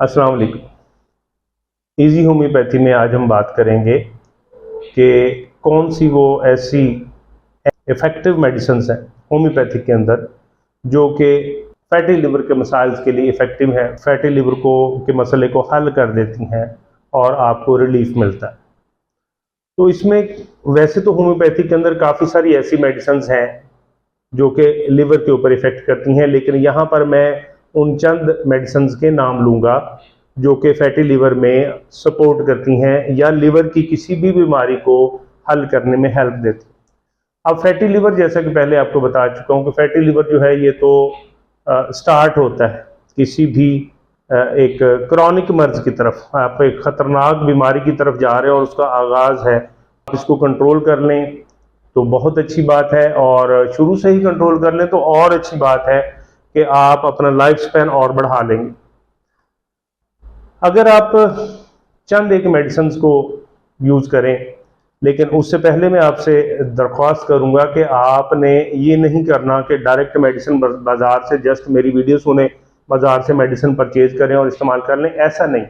अस्सलाम वालेकुम। Easy homeopathy में आज हम बात करेंगे कि कौन सी वो ऐसी इफ़ेक्टिव मेडिसिन्स हैं होम्योपैथी के अंदर जो कि फैटी लिवर के मसाइल के लिए इफ़ेक्टिव हैं, फैटी लिवर को के मसले को हल कर देती हैं और आपको रिलीफ मिलता है। तो इसमें वैसे तो होम्योपैथी के अंदर काफ़ी सारी ऐसी मेडिसिन्स हैं जो कि लिवर के ऊपर इफ़ेक्ट करती हैं, लेकिन यहाँ पर मैं उन चंद मेडिसिन्स के नाम लूँगा जो कि फैटी लिवर में सपोर्ट करती हैं या लिवर की किसी भी बीमारी को हल करने में हेल्प देती हैं। अब फैटी लिवर, जैसा कि पहले आपको बता चुका हूँ कि फैटी लिवर जो है ये तो स्टार्ट होता है किसी भी एक क्रॉनिक मर्ज की तरफ, आप एक ख़तरनाक बीमारी की तरफ जा रहे हैं और उसका आगाज़ है। आप इसको कंट्रोल कर लें तो बहुत अच्छी बात है, और शुरू से ही कंट्रोल कर लें तो और अच्छी बात है कि आप अपना लाइफ स्पैन और बढ़ा लेंगे। अगर आप चंद एक मेडिसिन को यूज़ करें, लेकिन उससे पहले मैं आपसे दरख्वास्त करूंगा कि आपने ये नहीं करना कि डायरेक्ट मेडिसिन बाज़ार से जस्ट मेरी वीडियो सुने, बाज़ार से मेडिसिन परचेज करें और इस्तेमाल कर लें। ऐसा नहीं।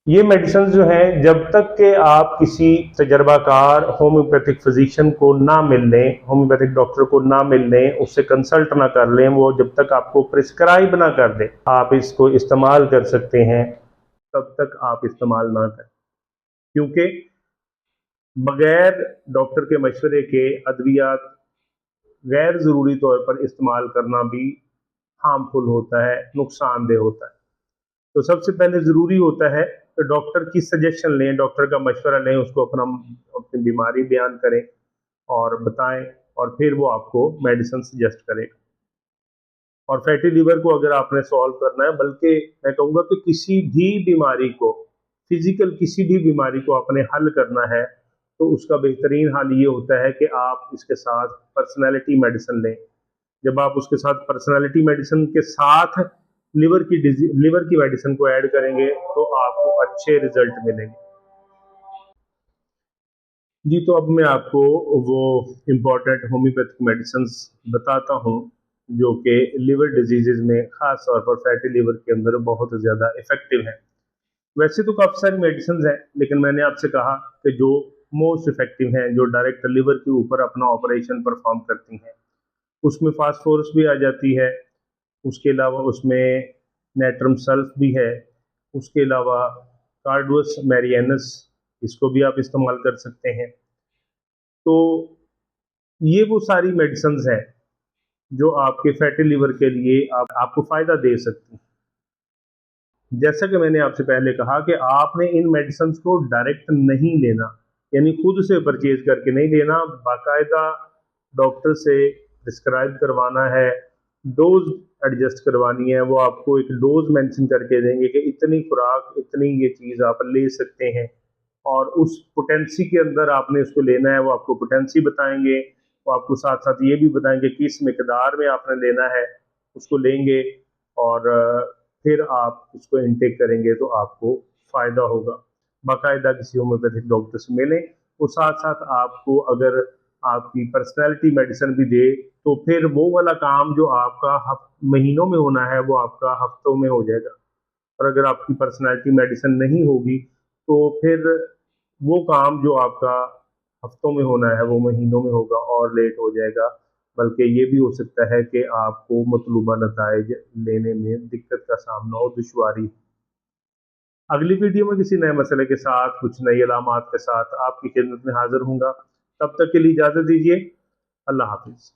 ये मेडिसिन जो हैं, जब तक कि आप किसी तजर्बाकार होम्योपैथिक फिजिशियन को ना मिल लें, होम्योपैथिक डॉक्टर को ना मिल लें, उससे कंसल्ट ना कर लें, वो जब तक आपको प्रिस्क्राइब ना कर दे आप इसको इस्तेमाल कर सकते हैं, तब तक आप इस्तेमाल ना करें। क्योंकि बगैर डॉक्टर के मशवरे के अद्वियात गैर ज़रूरी तौर पर इस्तेमाल करना भी हार्मफुल होता है, नुकसानदेह होता है। तो सबसे पहले ज़रूरी होता है कि डॉक्टर की सजेशन लें, डॉक्टर का मशवरा लें, उसको अपनी बीमारी बयान करें और बताएं, और फिर वो आपको मेडिसिन सजेस्ट करेगा। और फैटी लिवर को अगर आपने सॉल्व करना है, बल्कि मैं कहूँगा कि किसी भी बीमारी को, फिजिकल किसी भी बीमारी को आपने हल करना है, तो उसका बेहतरीन हल ये होता है कि आप इसके साथ पर्सनैलिटी मेडिसिन लें। जब आप उसके साथ पर्सनैलिटी मेडिसिन के साथ लिवर की मेडिसिन को ऐड करेंगे तो आपको अच्छे रिजल्ट मिलेंगे। जी, तो अब मैं आपको वो इम्पोर्टेंट होम्योपैथिक मेडिसिन बताता हूँ जो कि लिवर डिजीजेज में, ख़ास तौर पर फैटी लिवर के अंदर बहुत ज़्यादा इफ़ेक्टिव हैं। वैसे तो काफ़ी सारी मेडिसिन हैं, लेकिन मैंने आपसे कहा कि जो मोस्ट इफ़ेक्टिव हैं, जो डायरेक्ट लिवर के ऊपर अपना ऑपरेशन परफॉर्म करती हैं, उसमें फास्फोरस भी आ जाती है, उसके अलावा उसमें नेट्रम सल्फ भी है, उसके अलावा कार्डुअस मैरियानस, इसको भी आप इस्तेमाल कर सकते हैं। तो ये वो सारी मेडिसिन्स हैं जो आपके फैटी लिवर के लिए आपको फ़ायदा दे सकती हैं। जैसा कि मैंने आपसे पहले कहा कि आपने इन मेडिसिन्स को डायरेक्ट नहीं लेना, यानी खुद से परचेज करके नहीं लेना, बाकायदा डॉक्टर से प्रिस्क्राइब करवाना है, डोज एडजस्ट करवानी है। वो आपको एक डोज मेंशन करके देंगे कि इतनी खुराक, इतनी ये चीज़ आप ले सकते हैं, और उस पोटेंसी के अंदर आपने उसको लेना है। वो आपको पोटेंसी बताएंगे, वो आपको साथ साथ ये भी बताएंगे किस मिकदार में आपने लेना है, उसको लेंगे और फिर आप उसको इनटेक करेंगे तो आपको फ़ायदा होगा। बाकायदा किसी होम्योपैथिक डॉक्टर से मिलें। वो साथ साथ आपको अगर आपकी पर्सनैलिटी मेडिसिन भी दे, तो फिर वो वाला काम जो आपका महीनों में होना है, वो आपका हफ्तों में हो जाएगा। और अगर आपकी पर्सनैलिटी मेडिसिन नहीं होगी, तो फिर वो काम जो आपका हफ्तों में होना है, वो महीनों में होगा और लेट हो जाएगा। बल्कि ये भी हो सकता है कि आपको मतलूबा नताइज लेने में दिक्कत का सामना हो, दुश्वारी। अगली वीडियो में किसी नए मसले के साथ, कुछ नई अलामात के साथ आपकी खिदमत में हाजिर हूँगा। तब तक के लिए इजाज़त दीजिए। अल्लाह हाफिज़।